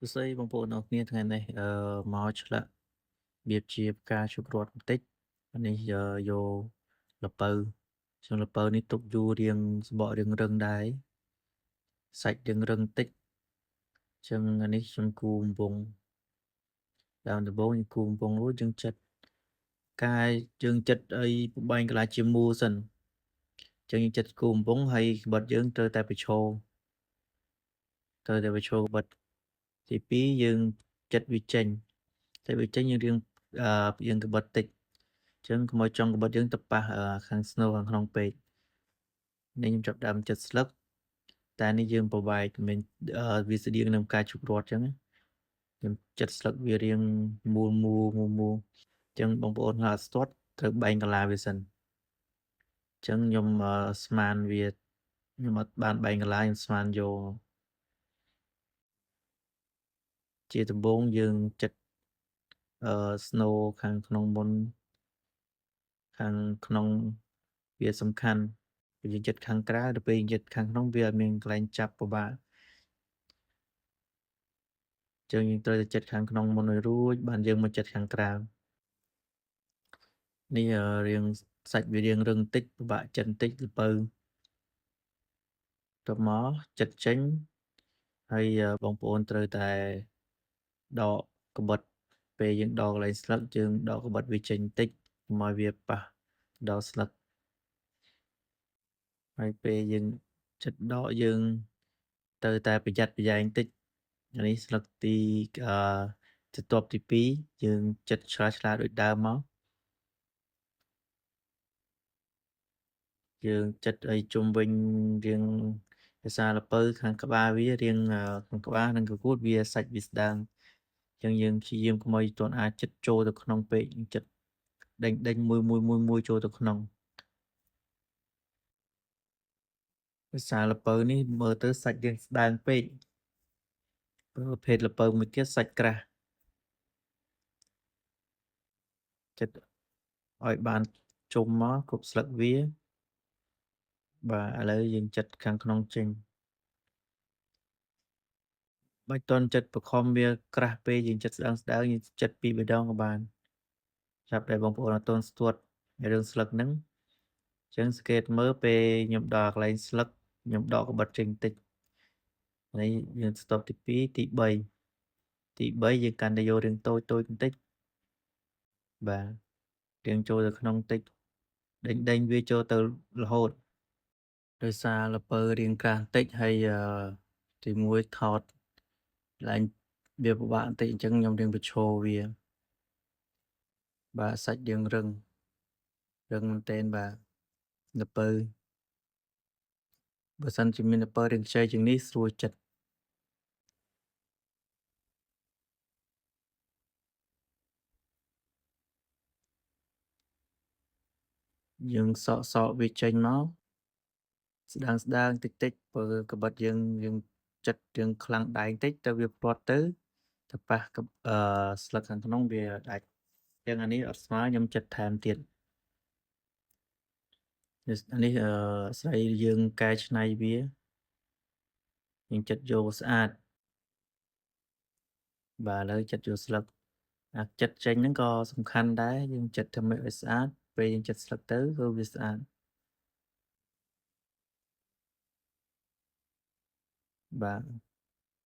សួស្តីបងប្អូនអរគ្នាថ្ងៃនេះមកឆ្លាក់របៀបជាផ្កាឈូករ័ត្នបន្តិចនេះយកល្ពៅល្ពៅនេះទុកយូររាងសំបករាងរឹងដែរសាច់រាងរឹងតិចចឹងអានេះខ្ញុំគូរបំពង់ដើមដំបូងយើងគូរបំពង់រួចយើងចិតកាយយើងចិតអីបបែងកន្លះជាមូលសិនចឹងយើងចិតគូរបំពង់ហើយក្បិតយើងត្រូវតែប្រឈរក្បិតទី2យើងចិតវាចេញយើងរៀងយើងក្បិតតិចចឹងកុំឲ្យចុងក្បិតយើងទៅប៉ះខាងស្នូលខាងក្នុងពេកនេះខ្ញុំចាប់ផ្ដើមចិតស្លឹកតែនេះយើងប្របែកមិនវាស្តៀងនឹងផ្កាឈូករ័ត្នចឹងខ្ញុំចិតស្លឹកវារៀងមូលចឹងបងប្អូនអត់ស្ទាត់ត្រូវបែងកាឡាវាសិនចឹងខ្ញុំស្មានវាខ្ញុំអត់បានបែងកាឡាខ្ញុំស្មានយកជាដំបូងយើងចិតស្នូលខាងក្នុងមុនខាងក្នុងវាសំខាន់ពេលយើងចិត្តខាងក្រៅទៅពេលយើងចិត្តខាងក្នុងវាអត់មានកន្លែងចាប់ពិបាកចឹងយើងត្រូវតែចិត្តខាងក្នុងមុនឲ្យរួចបានយើងមកចិត្តខាងក្រៅនេះរាងសាច់វារាងរឹងតិចពិបាកចិត្តបន្តិចល្ពៅទៅមកចិត្តចេញហើយបងប្អូនត្រូវតែដកក្បិតពេលយើងដកកន្លែងស្លឹកយើងដកក្បិតវាចេញបន្តិចកុំឲ្យវាប៉ះដល់ស្លឹកហើយពេលយើងចិត្តដកយើងត្រូវតែប្រយ័ត្នប្រយែងបន្តិចអានេះស្លឹកទីបន្ទាប់ទី2យើងចិត្តឆ្លាៗដូចដើមមកយើងចិត្តឲ្យជុំវិញរាងភាសាល្ពៅខាងក្បាលវារាងខាងក្បាលនិងកកួតវាសាច់វាស្ដើងអញ្ចឹងយើងព្យាយាមកុំឲ្យទាន់អាចចិត្តចូលទៅក្នុងពេកចិត្តដេញមួយចូលទៅក្នុងភាសាល្ពៅនេះមើលទៅសាច់រាងស្ដើងពេកប្រភេទល្ពៅមួយទៀតសាច់ក្រាស់ចិត្តឲ្យបានជុំមកគ្រប់ស្លឹកវាបាទឥឡូវយើងចិតខាងក្នុងចេញមិនទាន់ចិតបខំវាក្រាស់ពេកយើងចិតស្ដើងយើងចិតពីរដងក៏បានចាប់តែបងប្អូនអត់ទាន់ស្ទាត់រឿងស្លឹកហ្នឹងអញ្ចឹងសង្កេតមើលពេលខ្ញុំដល់កន្លែងស្លឹកខ្ញុំដកក្បិតចេញបន្តិចហើយយើងស្តុបទី2ទី3យើងកាន់តែយករឿងតូចបន្តិចបាទរឿងចូលទៅក្នុងបន្តិចដេញវាចូលទៅរហូតដោយសារល្ពៅរាងក្រាស់បន្តិចហើយទី1ថតឡើងវាពិបាកបន្តិចអញ្ចឹងខ្ញុំរៀងបញ្ឈរវាបាទសាច់រាងរឹងមែនទែនបាទល្ពៅបើសិនជាមានល្ពៅរាងខ្ចីជាងនេះស្រួលចិត្តយើងសក់វាចេញមកស្ដើងតិចបើក្បិតយើងចិត្តយើងខ្លាំងដៃបន្តិចទៅវាព្រាត់ទៅប៉ះស្លឹកខាងក្នុងវាដាច់អញ្ចឹងអានេះអត់ស្មើខ្ញុំចិត្តថែមទៀតអានេះស្រីយើងកែច្នៃវាយើងចិត្តយកស្អាតបាទឥឡូវចិត្តយកស្លឹកចិត្តចេញហ្នឹងក៏សំខាន់ដែរយើងចិត្តធ្វើម៉េចឲ្យស្អាតពេលយើងចិត្តស្លឹកទៅគឺវាស្អាតបាទ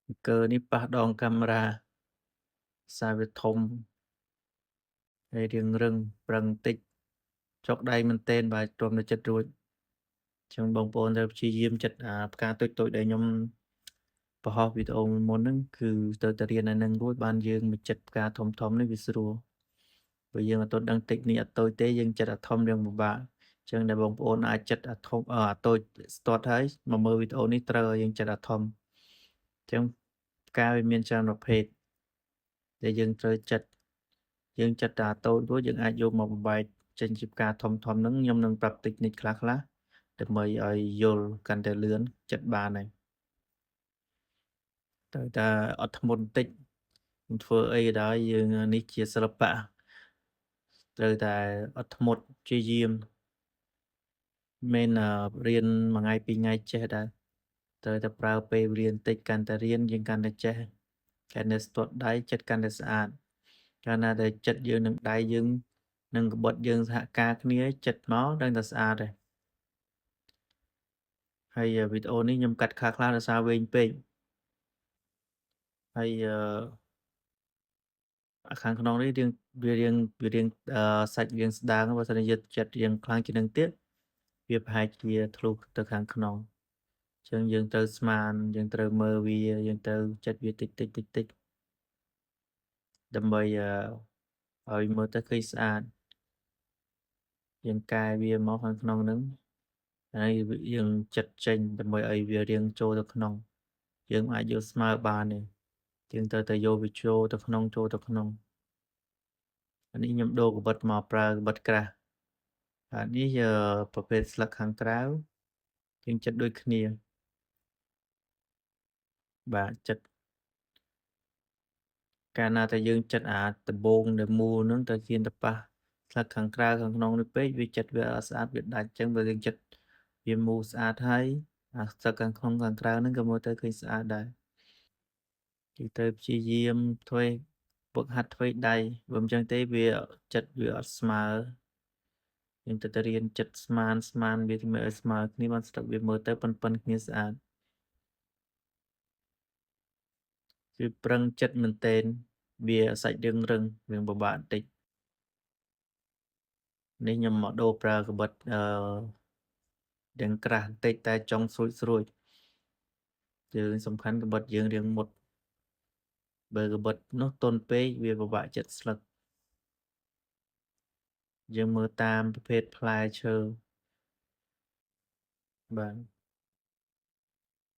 អង្គើនេះប៉ះដងកាមេរ៉ាសារវាធំហើយរាងរឹងប្រឹងតិចចុកដៃមែនទែនបាទទ្រាំតែចិត្តរួចចឹងបងប្អូនត្រូវព្យាយាមចិត្តផ្កាតូចដែលខ្ញុំបង្ហោះវីដេអូមុនហ្នឹងគឺទៅតែរៀនអាហ្នឹងរួចបានយើងមកចិត្តផ្កាធំនេះវាស្រួលព្រោះយើងអត់ទាន់ដឹងតិចនេះអត់តូចទេយើងចិត្តអាធំរឿងពិបាកអញ្ចឹងដែលបងប្អូនអាចចិត្តអាធំអាតូចស្ទាត់ហើយមកមើលវីដេអូនេះត្រូវឲ្យយើងចិត្តអាធំអញ្ចឹងផ្កាវាមានច្រើនប្រភេទដែលយើងត្រូវចិត្តយើងចិត្តតែអាតូចរួចយើងអាចយកមកបំបែកចេញជាផ្កាធំហ្នឹងខ្ញុំនឹងប្រាប់តិចនិចខ្លះដើម្បីឲ្យយល់កាន់តែលឿនចិត្តបានហើយត្រូវតែអត់ធ្មត់បន្តិចធ្វើអីក៏ដោយយើងនេះជាសិល្បៈត្រូវតែអត់ធ្មត់ព្យាយាមមិនរៀនមួយថ្ងៃពីរថ្ងៃចេះដែរត្រូវតែប្រើពេលរៀនតិចកាន់តែរៀនយើងកាន់តែចេះ កាន់តែស្ទាត់ដៃចិត្តកាន់តែស្អាតកាលណាដែលចិត្តយើងនិងដៃយើងនិងក្បត់យើងសហការគ្នាចិត្តមកដឹងតែស្អាតហើយហើយវីដេអូនេះខ្ញុំកាត់ខ្លះៗដោយសារវែងពេកហើយខាងក្នុងនេះវារៀងសាច់រាងស្ដើងបើសិនជាចិត្តរាងខ្លាំងជាងនឹងទៀតវាប្រហែលជាធ្លុះទៅខាងក្នុងអញ្ចឹងយើងត្រូវស្មានយើងត្រូវមើលវាយើងត្រូវចិត្តវាតិចតិចដើម្បីឲ្យមើលទៅឃើញស្អាតយើងកែវាមកខាងក្នុងហ្នឹងហើយយើងចិត្តចេញដើម្បីឲ្យវារៀងចូលទៅក្នុងយើងអាចយកស្មើបានទេយើងត្រូវតែយកវាចូលទៅក្នុងអានេះខ្ញុំដូរកាបិតមកប្រើកាបិតក្រាស់អានេះប្រភេទស្លឹកខាងក្រៅយើងចិត្តដូចគ្នាបាទចិត្តកាលណាតែយើងចិត្តអាដំបងដែលមូលហ្នឹងទៅជៀនទៅប៉ះស្លឹកខាងក្រៅខាងក្នុងនេះពេកវាចិត្តវាអត់ស្អាតវាដាច់អញ្ចឹងបើយើងចិត្តវាមូលស្អាតហើយអាស្លឹកខាងក្នុងខាងក្រៅហ្នឹងក៏មើលទៅឃើញស្អាតដែរយើងត្រូវព្យាយាមធ្វើហ្វឹកហាត់ធ្វើដៃបើមិនចឹងទេវាចិត្តវាអត់ស្មើយើងត្រូវតែរៀនចិត្តស្មានវាធ្វើឲ្យស្មើគ្នាបានស្លឹកវាមើលទៅប៉ុនគ្នាស្អាតគឺប្រឹងចិត្តមែនទែនវាសាច់រឹងវាពិបាកបន្តិចនេះខ្ញុំមកដូរប្រើកាបិតទាំងក្រាស់បន្តិចតែចង់ស្រួចយើងសំខាន់កាបិតយើងរៀងមុតបើកាបិតនោះទន់ពេកវាពិបាកចិត្តស្លឹកយើងមើលតាមប្រភេទផ្លែឈើបាទ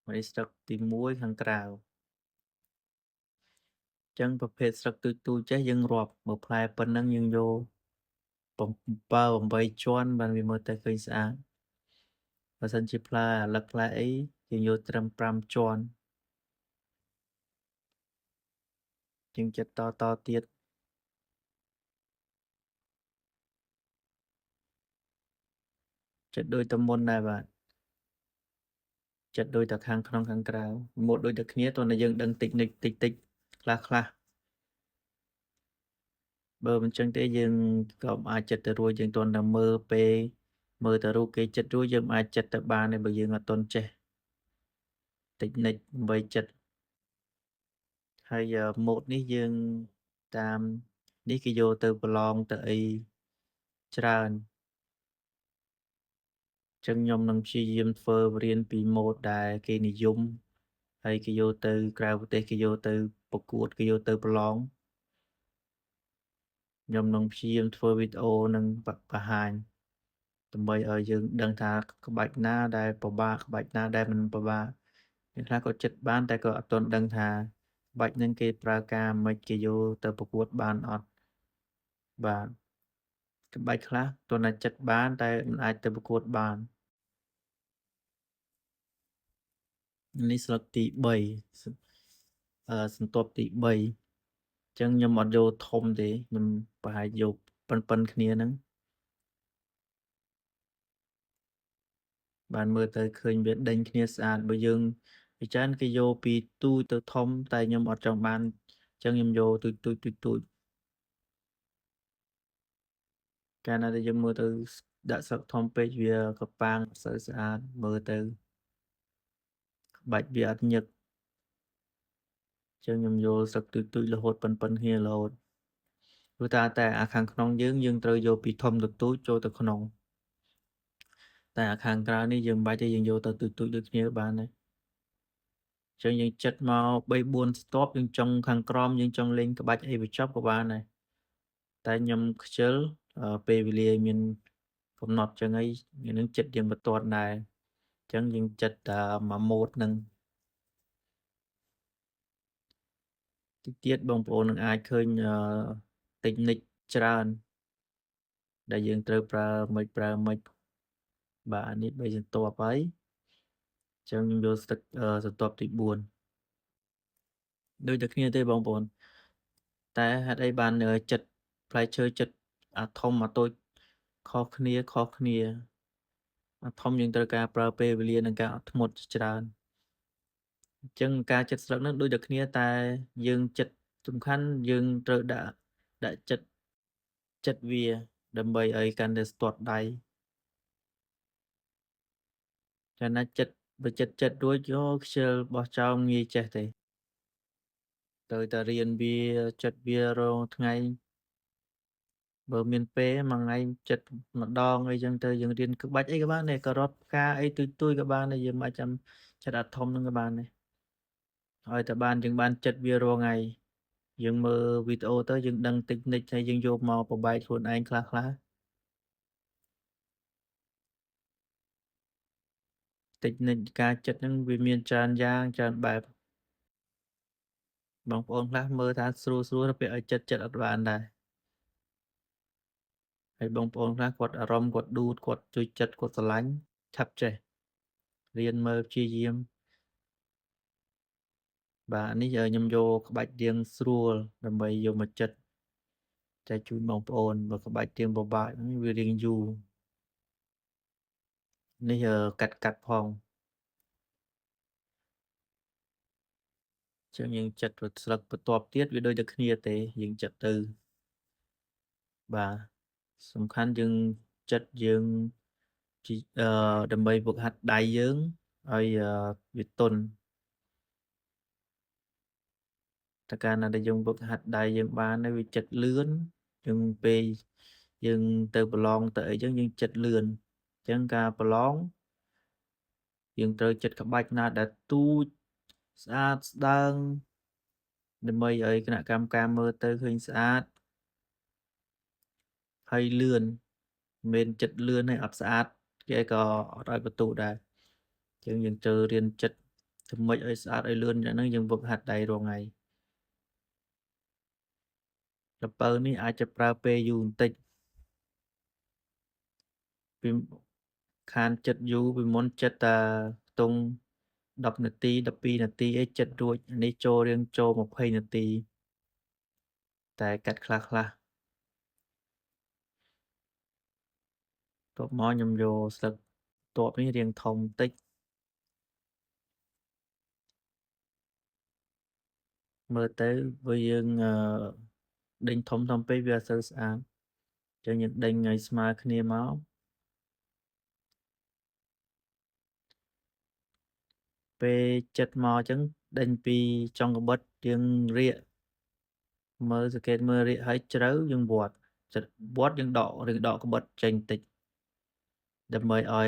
នេះស្លឹកទី1ខាងក្រៅចឹងប្រភេទស្លឹកទូចចេះយើងរាប់មើលផ្លែប៉ុណ្ណឹងយើងយក7 8ជាន់បានវាមើលទៅឃើញស្អាតបើសិនជាផ្លែអាលឹកផ្លែអីយើងយកត្រឹម5ជាន់ជាងចិត្តតទៀតចិត្តដូចតែមុនដែរបាទចិត្តដូចតែខាងក្នុងខាងក្រៅម៉ូតដូចតែគ្នាតោះតែយើងដឹងតិចខ្លះបើមិនចឹងទេយើងក៏អាចចិត្តទៅរួចយើងតន់តែមើលពេលមើលតែរូបគេចិត្តរួចយើងអាចចិត្តទៅបានទេបើយើងអត់តន់ចេះតិចនិចដើម្បីចិត្តហើយម៉ូតនេះយើងតាមនេះគេយកទៅប្រឡងទៅអីច្រើនចឹងខ្ញុំនឹងព្យាយាមធ្វើរៀនពីម៉ូតដែលគេនិយមហើយគេយកទៅក្រៅប្រទេសគេយកទៅប្រកួតគេយកទៅប្រឡងខ្ញុំនឹងព្យាយាមធ្វើវីដេអូនិងបង្ហាញដើម្បីឲ្យយើងដឹងថាក្បាច់ណាដែលពិបាកក្បាច់ណាដែលមិនពិបាកអ្នកខ្លះក៏ចិត្តបានតែក៏អត់ទាន់ដឹងថាក្បាច់ហ្នឹងគេប្រើការម៉េចគេយកទៅប្រកួតបានអត់បាទក្បាច់ខ្លះទាន់តែចិត្តបានតែមិនអាចទៅប្រកួតបាននេះស្លឹកទី3សន្ទប់ទី3ចឹងខ្ញុំអត់យកធំទេខ្ញុំប្រហែលយកប៉ុនគ្នាហ្នឹងបានមើលទៅឃើញវាដេញគ្នាស្អាតបើយើងពិចារណាគេយកពីទូចទៅធំតែខ្ញុំអត់ចង់បានចឹងខ្ញុំយកទូចកាលណាដែលយើងមើលទៅដាក់ស្លឹកធំពេកវាកប៉ាងអត់សូវស្អាតមើលទៅក្បាច់វាអត់ញឹកចឹងខ្ញុំយកស្លឹកទូចរហូតប៉ុនគ្នារហូតព្រោះតែអាខាងក្នុងយើងត្រូវយកពីធំទៅទូចចូលទៅក្នុងតែអាខាងក្រៅនេះយើងមិនបាច់ទេយើងយកទៅទូចដូចគ្នាបានដែរចឹងយើងចិត្តមក3 4ស្ទាប់យើងចង់ខាងក្រោមយើងចង់លេងក្បាច់អីបញ្ចប់ក៏បានដែរតែខ្ញុំខ្ជិលពេលវេលាមានកំណត់ចឹងអីនឹងចិត្តយើងមិនទាន់ដែរចឹងយើងចិត្តមួយម៉ូតនឹងតិចទៀតបងប្អូននឹងអាចឃើញតិចនិចច្រើនដែលយើងត្រូវប្រើមិនបាទអានេះ3សន្ទាប់ហើយចឹងខ្ញុំយកស្ទឹកសន្ទាប់ទី4ដូចតែគ្នាទេបងប្អូនតែហេតុអីបានចិត្តផ្លែឈើចិត្តអាធំអាតូចខុសគ្នាអាធំយើងត្រូវការប្រើពេលវេលានិងការអត់ធ្មត់ច្រើន អញ្ចឹងការចិតស្លឹកហ្នឹងដូចតែគ្នាតែយើងចិតសំខាន់យើងត្រូវដាក់ចិតវាដើម្បីឲ្យកាន់តែស្ទាត់ដៃកាលណាចិតរួចយោខ្ជិលបោះចោលងាយចេះទេត្រូវតែរៀនវាចិតវារាល់ថ្ងៃបើមានពេលមួយថ្ងៃចិតម្ដងអីចឹងទៅយើងរៀនក្បាច់អីក៏បានដែរការ៉ុតផ្កាអីទួយៗក៏បានដែរយើងមិនបាច់ចាំចិតអាធំហ្នឹងក៏បានដែរឲ្យតែយើងបានចិតវារាល់ថ្ងៃយើងមើលវីដេអូទៅយើងដឹងតិចនិចហើយយើងយកមកប្របែកខ្លួនឯងខ្លះៗតិចនិចការចិតហ្នឹងវាមានច្រើនយ៉ាងច្រើនបែបបងប្អូនខ្លះមើលថាស្រួលទៅពេលឲ្យចិតអត់បានដែរហើយបងប្អូនខ្លះគាត់អារម្មណ៍គាត់ឌូតគាត់ជួយចិត្តគាត់ស្រឡាញ់ឆាប់ចេះរៀនមើលព្យាយាមបាទនេះខ្ញុំយកក្បាច់រាងស្រួលដើម្បីយកមកចិតចែកជូនបងប្អូនបើក្បាច់រាងពិបាកហ្នឹងវារាងយូរនេះកាត់ផងចឹងយើងចិតស្លឹកបន្ទាប់ទៀតវាដូចតែគ្នាទេយើងចិតទៅបាទសំខាន់យើងចិតយើងជីដើម្បីហ្វឹកហាត់ដៃយើងឲ្យវាទន់តែកាលណាដែលយើងហ្វឹកហាត់ដៃយើងបានហើយវាចិតលឿនយើងពេលយើងទៅប្រឡងទៅអីចឹងយើងចិតលឿនអញ្ចឹងការប្រឡងយើងត្រូវចិតក្បាច់ណាដែលទូចស្អាតស្ដើងដើម្បីឲ្យគណៈកម្មការមើលទៅឃើញស្អាតហើយលឿនមិនមែនចិត្តលឿនហើយអត់ស្អាតគេក៏អត់ឲ្យបន្ទោដែរអញ្ចឹងយើងត្រូវរៀនចិត្តធ្វើម៉េចឲ្យស្អាតឲ្យលឿនយ៉ាងហ្នឹងយើងហ្វឹកហាត់ដៃរាល់ថ្ងៃល្ពៅនេះអាចจะប្រើពេលយូរបន្តិចពីខានចិត្តយូរពីមុនចិត្តតែខ្ទង់10នាទី12នាទីអីចិត្តរួចនេះចូល20នាទីតែកាត់ខ្លះតបមកខ្ញុំយកស្លឹកតបនេះរាងធំបន្តិចមើលទៅបើយើងដេញធំពេកវាអត់សូវស្អាតអញ្ចឹងយើងដេញឲ្យស្មើគ្នាមកពេលចិត្តមកអញ្ចឹងដេញពីចុងក្បិតយើងរៀកមើលសង្កេតមើលរៀកឲ្យជ្រៅយើងវាត់យើងដកក្បិតចេញតិចដើម្បីឲ្យ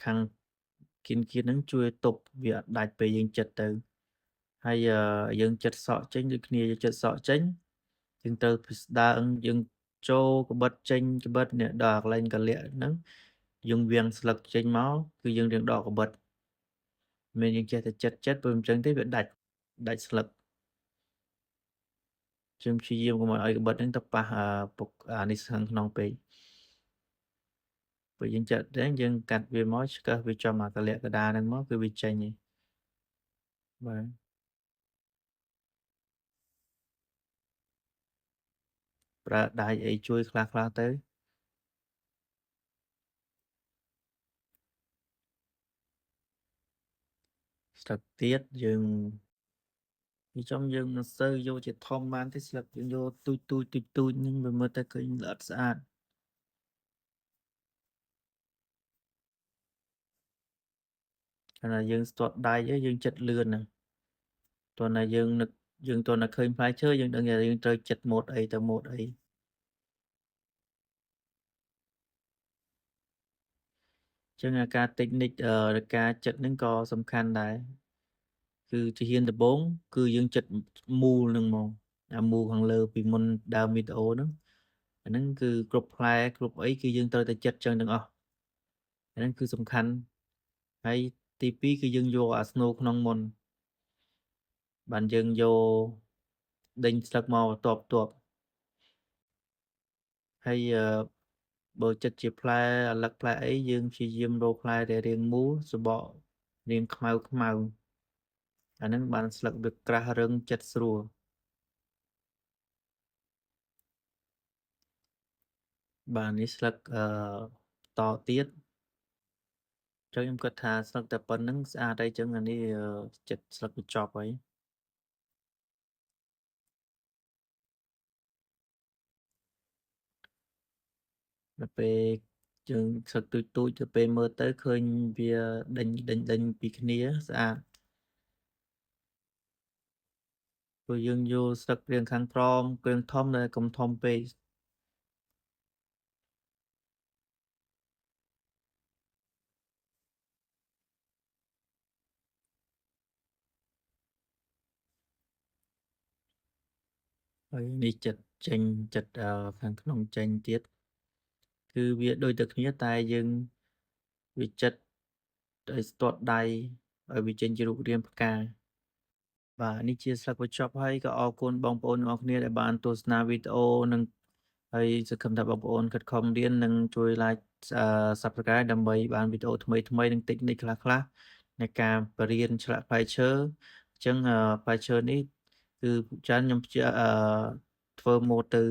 ខាងគៀនហ្នឹងជួយទប់វាអត់ដាច់ពេលយើងចិត្តទៅហើយយើងចិត្តសក់ចេញដូចគ្នាយើងចិត្តសក់ចេញយើងទៅពីស្ដើងយើងចូលក្បិតចេញក្បិតនេះដល់កន្លែងកលាក់ហ្នឹងយើងវាងស្លឹកចេញមកគឺយើងរៀងដកក្បិតមានយើងចេះតែចិត្តព្រោះអញ្ចឹងទេវាដាច់ស្លឹកខ្ញុំព្យាយាមកុំឲ្យក្បិតហ្នឹងទៅប៉ះពុកនេះខាងក្នុងពេកព្រោះយើងចិត្តតែយើងកាត់វាមកឆ្កឹះវាចំកលាក់កដាហ្នឹងមកគឺវាចេញហើយបាទប្រើដៃអីជួយខ្លះទៅស្លឹកទៀតយើងពីចំយើងមិនសូវយកជាធំបានទេស្លឹកយើងយកទូចហ្នឹងវាមើលទៅឃើញល្អិតស្អាតកាលណាយើងស្ទាត់ដៃយើងចិត្តលឿនហ្នឹងតោះណាយើងតោះណាឃើញផ្លែឈើយើងដឹងថាយើងត្រូវចិត្តម៉ូតអីទៅម៉ូតអីចឹងការតិចនិចការចិត្តហ្នឹងក៏សំខាន់ដែរគឺជាហ៊ានដំបូងគឺយើងចិត្តមូលហ្នឹងហ្មងមូលខាងលើពីមុនដើមវីដេអូហ្នឹងអាហ្នឹងគឺគ្រប់ផ្លែគ្រប់អីគឺយើងត្រូវតែចិត្តចឹងទាំងអស់អាហ្នឹងគឺសំខាន់ហើយទី2គឺយើងយកអាស្នូលក្នុងមុនបានយើងយកដេញស្លឹកមកបន្ទាប់ហើយបើចិត្តជាផ្លែអាឡឹកផ្លែអីយើងព្យាយាមរកផ្លែដែលរាងមូលសបករាងខ្មៅអាហ្នឹងបានស្លឹកវាក្រាស់រឹងចិត្តស្រួលបាទនេះស្លឹកតទៀត ចឹងខ្ញុំគិតថាស្លឹកតែប៉ុណ្្នឹងស្អាតហើយចឹងអានេះចិត្តស្លឹកបញ្ចប់ហើយ ដល់ពេលយើងស្លឹកទូចៗទៅពេលមើលទៅឃើញវាដេញពីគ្នាស្អាតព្រោះយើងយកស្លឹករាងខាងក្រោមរាងធំតែកុំធំពេកហើយនេះចិត្តខាងក្នុងចេញទៀតគឺវាដូចតែគ្នាតែយើងវាចិតឲ្យស្ទាត់ដៃឲ្យវាចេញជារូបរាងផ្កាបាទនេះជាស្លឹកបញ្ចប់ហើយក៏អរគុណបងប្អូនទាំងអស់គ្នាដែលបានទស្សនាវីដេអូនិងហើយសង្ឃឹមថាបងប្អូនខិតខំរៀននិងជួយ like Subscribe ដើម្បីបានវីដេអូថ្មីៗនិង technique ខ្លះៗនៃការបរៀនឆ្លាក់ផ្លែឈើអញ្ចឹងផ្លែឈើនេះគឺភាគច្រើនខ្ញុំធ្វើម៉ូដទៅ